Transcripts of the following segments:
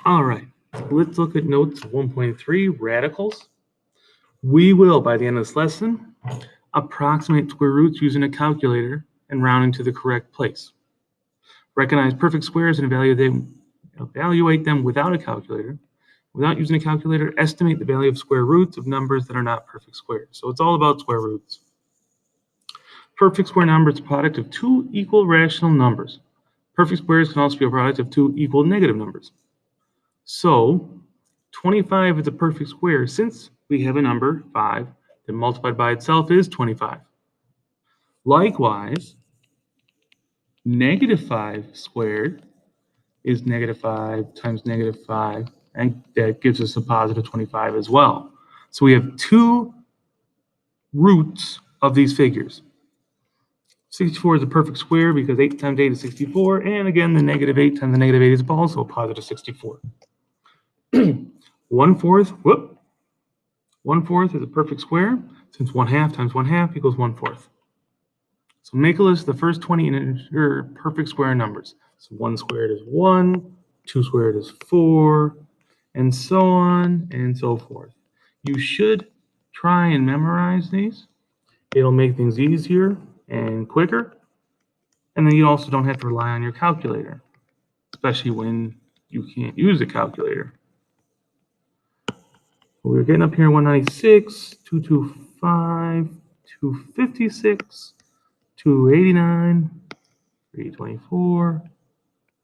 All right, let's look at notes 1.3, radicals. We will, by the end of this lesson, approximate square roots using a calculator and rounding to the correct place. Recognize perfect squares and evaluate them without a calculator. Without using a calculator, estimate the value of square roots of numbers that are not perfect squares. So it's all about square roots. Perfect square number is a product of two equal rational numbers. Perfect squares can also be a product of two equal negative numbers. So 25 is a perfect square since we have a number 5 that multiplied by itself is 25. Likewise, negative 5 squared is negative 5 times negative 5, and that gives us a positive 25 as well. So we have two roots of these figures. 64 is a perfect square because 8 times 8 is 64, and again, the negative 8 times the negative 8 is also a positive 64. 1/4 is a perfect square since 1/2 times 1/2 equals 1/4. So make a list of the first 20 integer perfect square numbers. So 1 squared is 1, 2 squared is 4, and so on and so forth. You should try and memorize these. It'll make things easier and quicker. And then you also don't have to rely on your calculator, especially when you can't use a calculator. We're getting up here 196, 225, 256, 289, 324,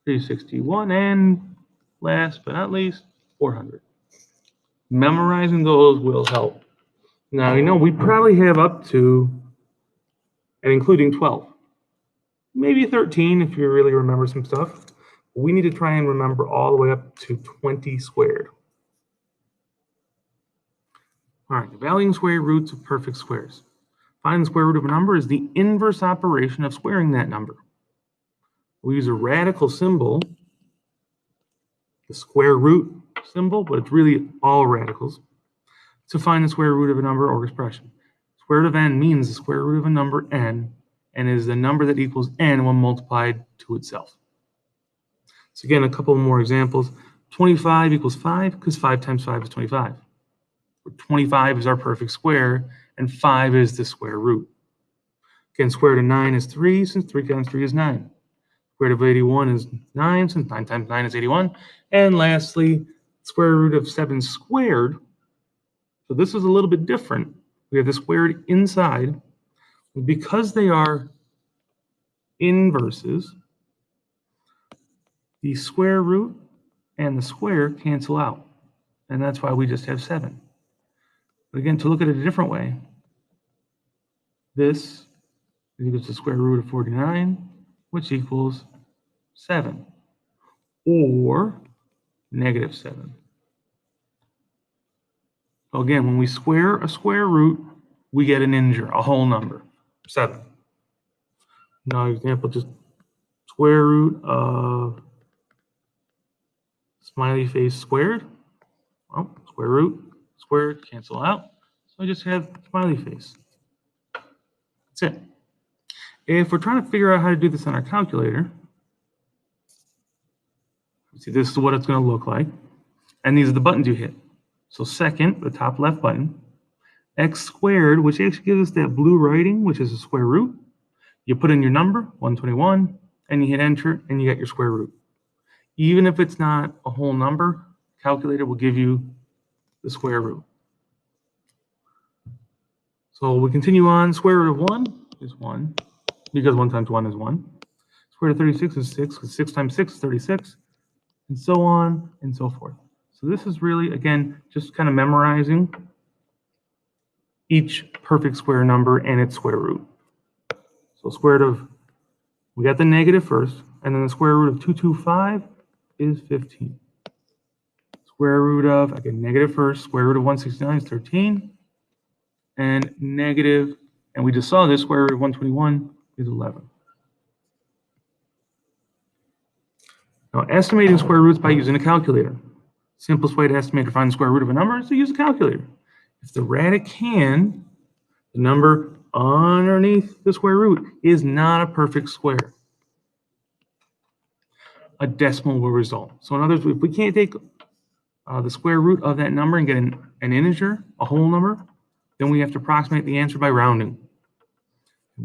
361, and last but not least, 400. Memorizing those will help. Now, you know, we probably have up to and including 12. Maybe 13 if you really remember some stuff. We need to try and remember all the way up to 20 squared. All right, evaluating square roots of perfect squares. Finding the square root of a number is the inverse operation of squaring that number. We use a radical symbol, the square root symbol, but it's really all radicals, to find the square root of a number or expression. Square root of n means the square root of a number n, and is the number that equals n when multiplied to itself. So again, a couple more examples. 25 equals 5 because 5 times 5 is 25. 25 is our perfect square, and 5 is the square root. Again, square root of 9 is 3, since 3 times 3 is 9. Square root of 81 is 9, since 9 times 9 is 81. And lastly, square root of 7 squared. So this is a little bit different. We have the squared inside. Because they are inverses, the square root and the square cancel out. And that's why we just have 7. But again, to look at it a different way, this equals the square root of 49, which equals 7, or negative 7. So again, when we square a square root, we get an integer, a whole number, 7. Now, example, just square root of smiley face squared. Well, square root, squared, cancel out. So I just have smiley face. That's it. If we're trying to figure out how to do this on our calculator, see, this is what it's going to look like. And these are the buttons you hit. So second, the top left button, x squared, which actually gives us that blue writing, which is a square root. You put in your number, 121, and you hit enter, and you get your square root. Even if it's not a whole number, calculator will give you the square root. So we continue on. Square root of 1 is 1, because 1 times 1 is 1. Square root of 36 is 6, because 6 times 6 is 36, and so on and so forth. So this is really, again, just kind of memorizing each perfect square number and its square root. So square root of, we got the negative first, and then the square root of 225 is 15. Square root of, again, negative first, square root of 169 is 13. And negative, and we just saw this, square root of 121 is 11. Now, estimating square roots by using a calculator. Simplest way to estimate or find the square root of a number is to use a calculator. If the radicand, the number underneath the square root, is not a perfect square, a decimal will result. So in other words, if we can't take the square root of that number and get an integer, a whole number, then we have to approximate the answer by rounding.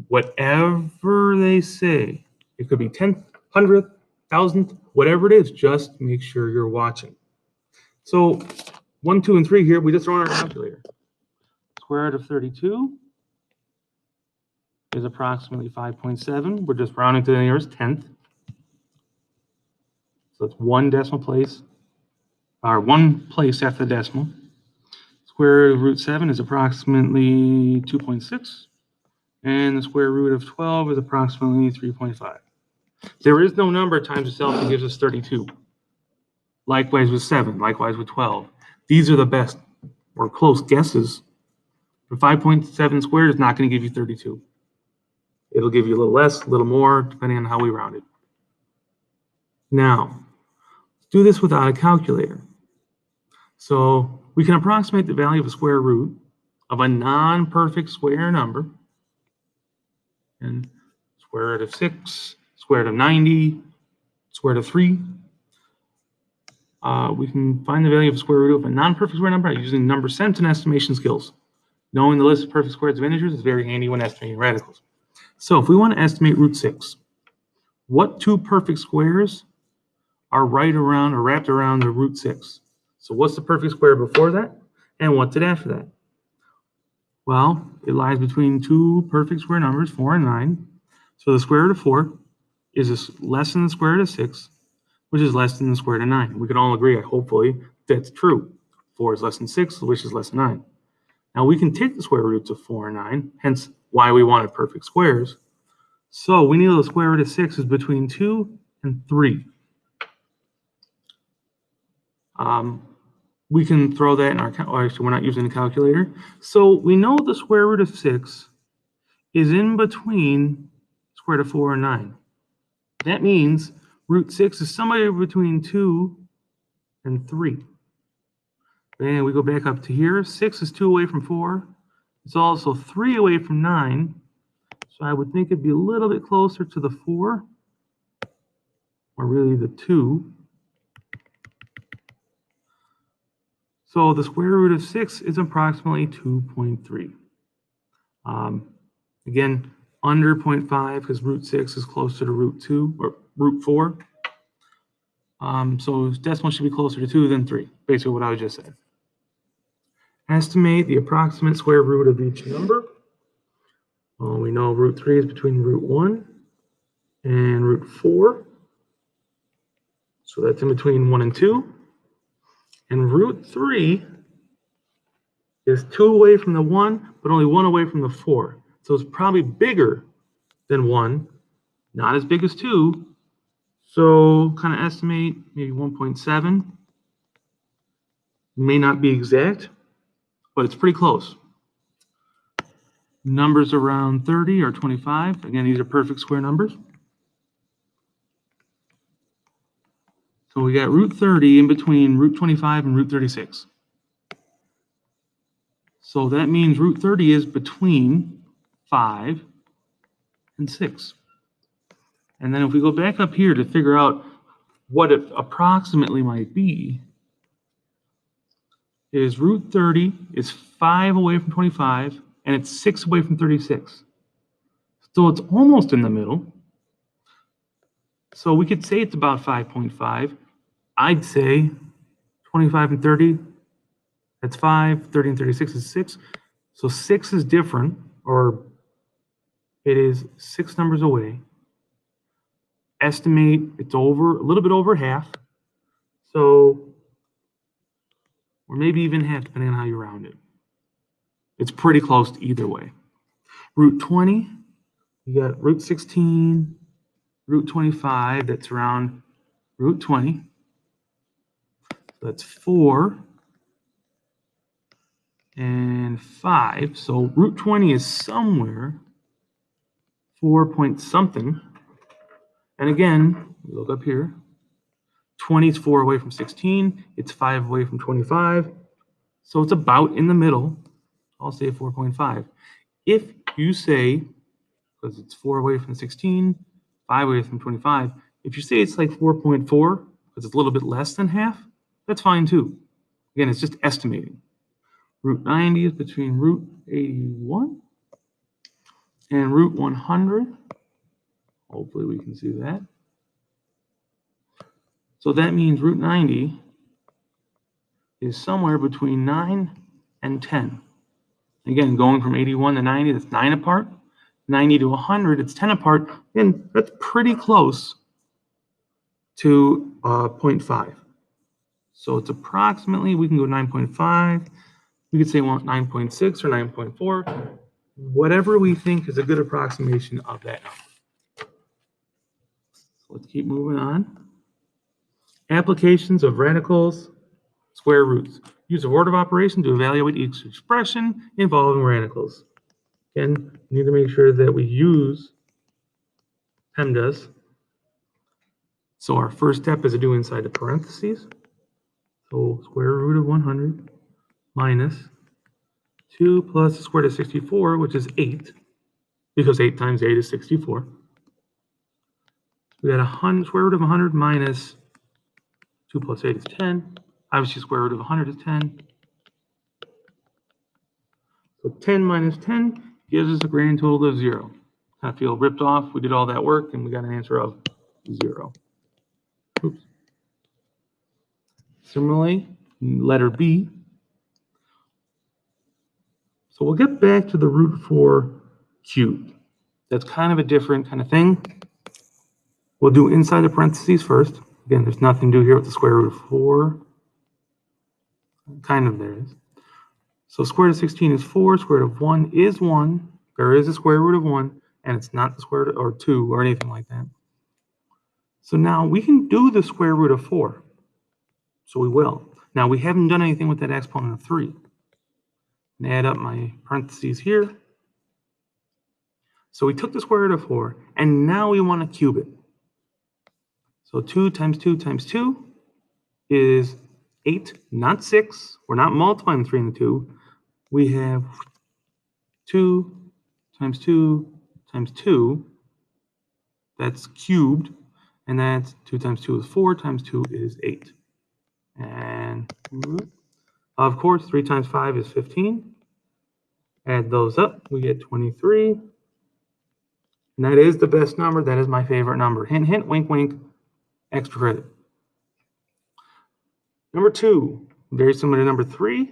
Whatever they say, it could be 10th, 100th, 1000th, whatever it is, just make sure you're watching. So 1, 2, and 3 here, we just throw in our calculator. Square root of 32 is approximately 5.7. We're just rounding to the nearest 10th. So it's one decimal place, or one place after the decimal. Square root of root 7 is approximately 2.6. And the square root of 12 is approximately 3.5. There is no number times itself that gives us 32. Likewise with 7, likewise with 12. These are the best or close guesses. But 5.7 squared is not going to give you 32. It'll give you a little less, a little more, depending on how we round it. Now, let's do this without a calculator. So we can approximate the value of a square root of a non-perfect square number. And square root of 6, square root of 90, square root of 3. We can find the value of a square root of a non-perfect square number by using number sense and estimation skills. Knowing the list of perfect squares of integers is very handy when estimating radicals. So if we want to estimate root 6, what two perfect squares are right around or wrapped around the root 6? So what's the perfect square before that? And what's it after that? Well, it lies between two perfect square numbers, 4 and 9. So the square root of 4 is less than the square root of 6, which is less than the square root of 9. We can all agree, hopefully, that's true. 4 is less than 6, which is less than 9. Now we can take the square roots of 4 and 9, hence why we wanted perfect squares. So we know the square root of 6 is between 2 and 3. We can throw that in our, actually we're not using a calculator. So we know the square root of 6 is in between square root of 4 and 9. That means root 6 is somewhere between 2 and 3. And we go back up to here. 6 is 2 away from 4. It's also 3 away from 9. So I would think it'd be a little bit closer to the 4, or really the 2. So the square root of 6 is approximately 2.3. Again, under 0.5 because root 6 is closer to root 2 or root 4. So decimal should be closer to 2 than 3, basically what I just said. Estimate the approximate square root of each number. We know root 3 is between root 1 and root 4. So that's in between 1 and 2. And root 3 is 2 away from the 1, but only 1 away from the 4. So it's probably bigger than 1, not as big as 2. So kind of estimate maybe 1.7. May not be exact, but it's pretty close. Numbers around 30 or 25. Again, these are perfect square numbers. So we got root 30 in between root 25 and root 36. So that means root 30 is between 5 and 6. And then if we go back up here to figure out what it approximately might be, is root 30 is 5 away from 25, and it's 6 away from 36. So it's almost in the middle. So we could say it's about 5.5. I'd say 25 and 30, that's 5, 30 and 36 is 6. So 6 is different, or it is 6 numbers away. Estimate it's over, a little bit over half. So, or maybe even half, depending on how you round it. It's pretty close to either way. Root 20, you got root 16, root 25, that's around root 20. That's 4 and 5. So root 20 is somewhere 4 point something. And again, look up here. 20 is 4 away from 16. It's 5 away from 25. So it's about in the middle. I'll say 4.5. If you say, because it's 4 away from 16, 5 away from 25, If you say it's like 4.4, because it's a little bit less than half, that's fine too. Again, it's just estimating. Root 90 is between root 81 and root 100. Hopefully we can see that. So that means root 90 is somewhere between 9 and 10. Again, going from 81 to 90, that's 9 apart. 90 to 100, it's 10 apart. And that's pretty close to 0.5. So it's approximately, we can go 9.5. We could say 9.6 or 9.4. Whatever we think is a good approximation of that number. So let's keep moving on. Applications of radicals, square roots. Use a order of operation to evaluate each expression involving radicals. Again, we need to make sure that we use PEMDAS. So our first step is to do inside the parentheses. So square root of 100 minus 2 plus the square root of 64, which is 8, because 8 times 8 is 64. We got 100, square root of 100 minus 2 plus 8 is 10. Obviously, square root of 100 is 10. So 10 minus 10 gives us a grand total of 0. I feel ripped off. We did all that work, and we got an answer of 0. Oops. Similarly, letter B. So we'll get back to the root 4 cubed. That's kind of a different kind of thing. We'll do inside the parentheses first. Again, there's nothing to do here with the square root of 4. Kind of there is. So square root of 16 is 4. Square root of 1 is 1. There is a square root of 1, and it's not the square root or 2 or anything like that. So now we can do the square root of 4. So we will. Now we haven't done anything with that exponent of 3. And add up my parentheses here. So we took the square root of 4, and now we want to cube it. So 2 times 2 times 2 is 8, not 6. We're not multiplying the 3 and the 2. We have 2 times 2 times 2. That's cubed. And that's 2 times 2 is 4 times 2 is 8. And of course, 3 times 5 is 15. Add those up, we get 23. And that is the best number. That is my favorite number. Hint, hint, wink, wink, extra credit. Number 2, very similar to number 3.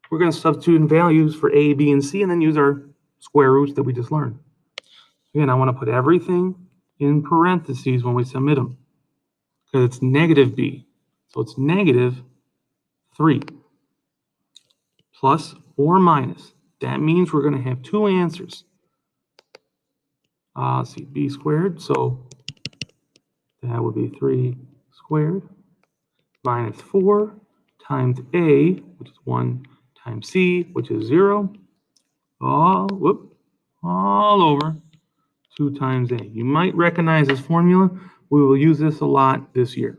We're going to substitute in values for A, B, and C, and then use our square roots that we just learned. Again, I want to put everything in parentheses when we submit them, because it's negative B. So it's negative 3 plus or minus. That means we're going to have 2 answers. Let's see, B squared. So that would be 3 squared minus 4 times A, which is 1 times C, which is 0. All over 2 times A. You might recognize this formula. We will use this a lot this year.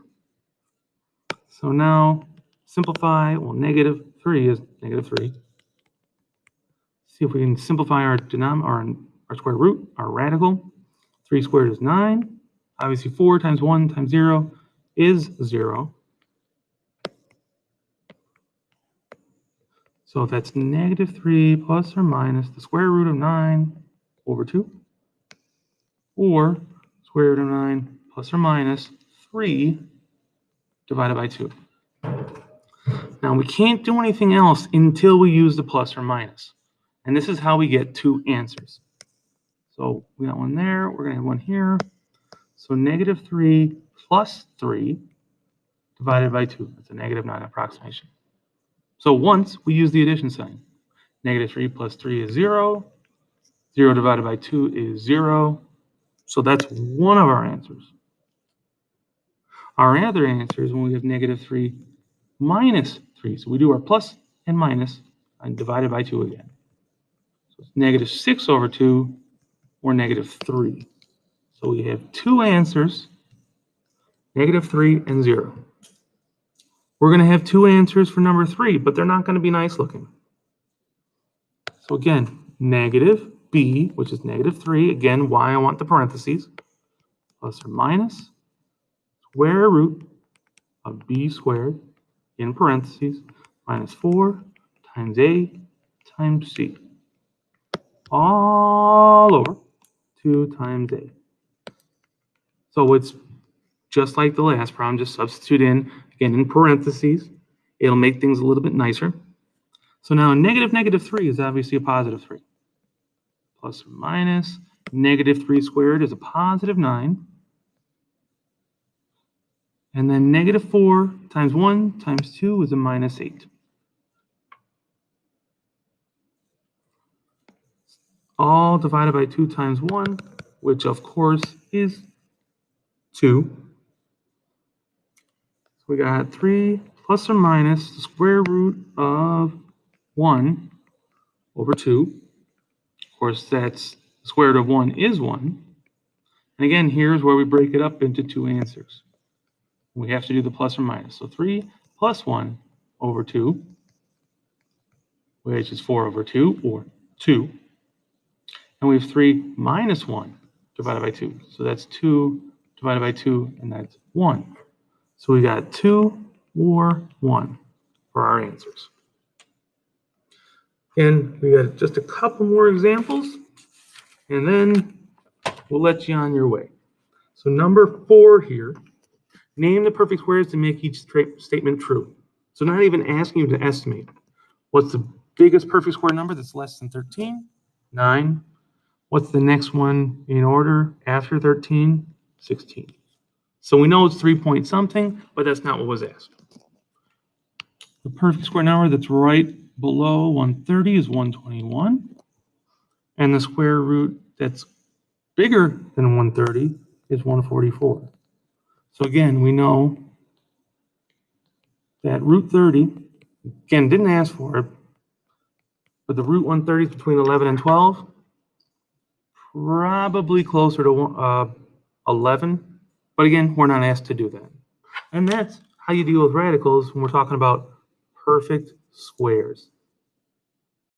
So now simplify. Well, negative 3 is negative 3. See if we can simplify our square root, our radical. 3 squared is 9. Obviously, 4 times 1 times 0 is 0. So that's negative 3 plus or minus the square root of 9 over 2. Or square root of 9 plus or minus 3 divided by 2. Now, we can't do anything else until we use the plus or minus. And this is how we get 2 answers. So we got one there. We're going to have one here. So negative 3 plus 3 divided by 2. That's a negative 9 approximation. So once we use the addition sign. Negative 3 plus 3 is 0. 0 divided by 2 is 0. So that's one of our answers. Our other answer is when we have negative 3 minus 3. So we do our plus and minus and divided by 2 again. So it's negative 6 over 2 or negative 3. So we have 2 answers, negative 3 and 0. We're going to have 2 answers for number 3, but they're not going to be nice looking. So again, negative B, which is negative 3. Again, why I want the parentheses. Plus or minus square root of b squared in parentheses minus 4 times a times c all over 2 times a. So it's just like the last problem, just substitute in, again, in parentheses. It'll make things a little bit nicer. So now negative 3 is obviously a positive 3. Plus or minus, negative 3 squared is a positive 9. And then negative 4 times 1 times 2 is a minus 8. All divided by 2 times 1, which of course is 2. So we got 3 plus or minus the square root of 1 over 2. Of course, that's the square root of 1 is 1. And again, here's where we break it up into two answers. We have to do the plus or minus. So 3 plus 1 over 2, which is 4 over 2, or 2. And we have 3 minus 1 divided by 2. So that's 2 divided by 2, and that's 1. So we got 2 or 1 for our answers. And we got just a couple more examples, and then we'll let you on your way. So number 4 here, name the perfect squares to make each statement true. So not even asking you to estimate. What's the biggest perfect square number that's less than 13? 9. What's the next one in order after 13? 16. So we know it's 3 point something, but that's not what was asked. The perfect square number that's right below 130 is 121. And the square root that's bigger than 130 is 144. So again, we know that root 30, again, didn't ask for it, but the root 130 is between 11 and 12, probably closer to 11. But again, we're not asked to do that. And that's how you deal with radicals when we're talking about perfect squares.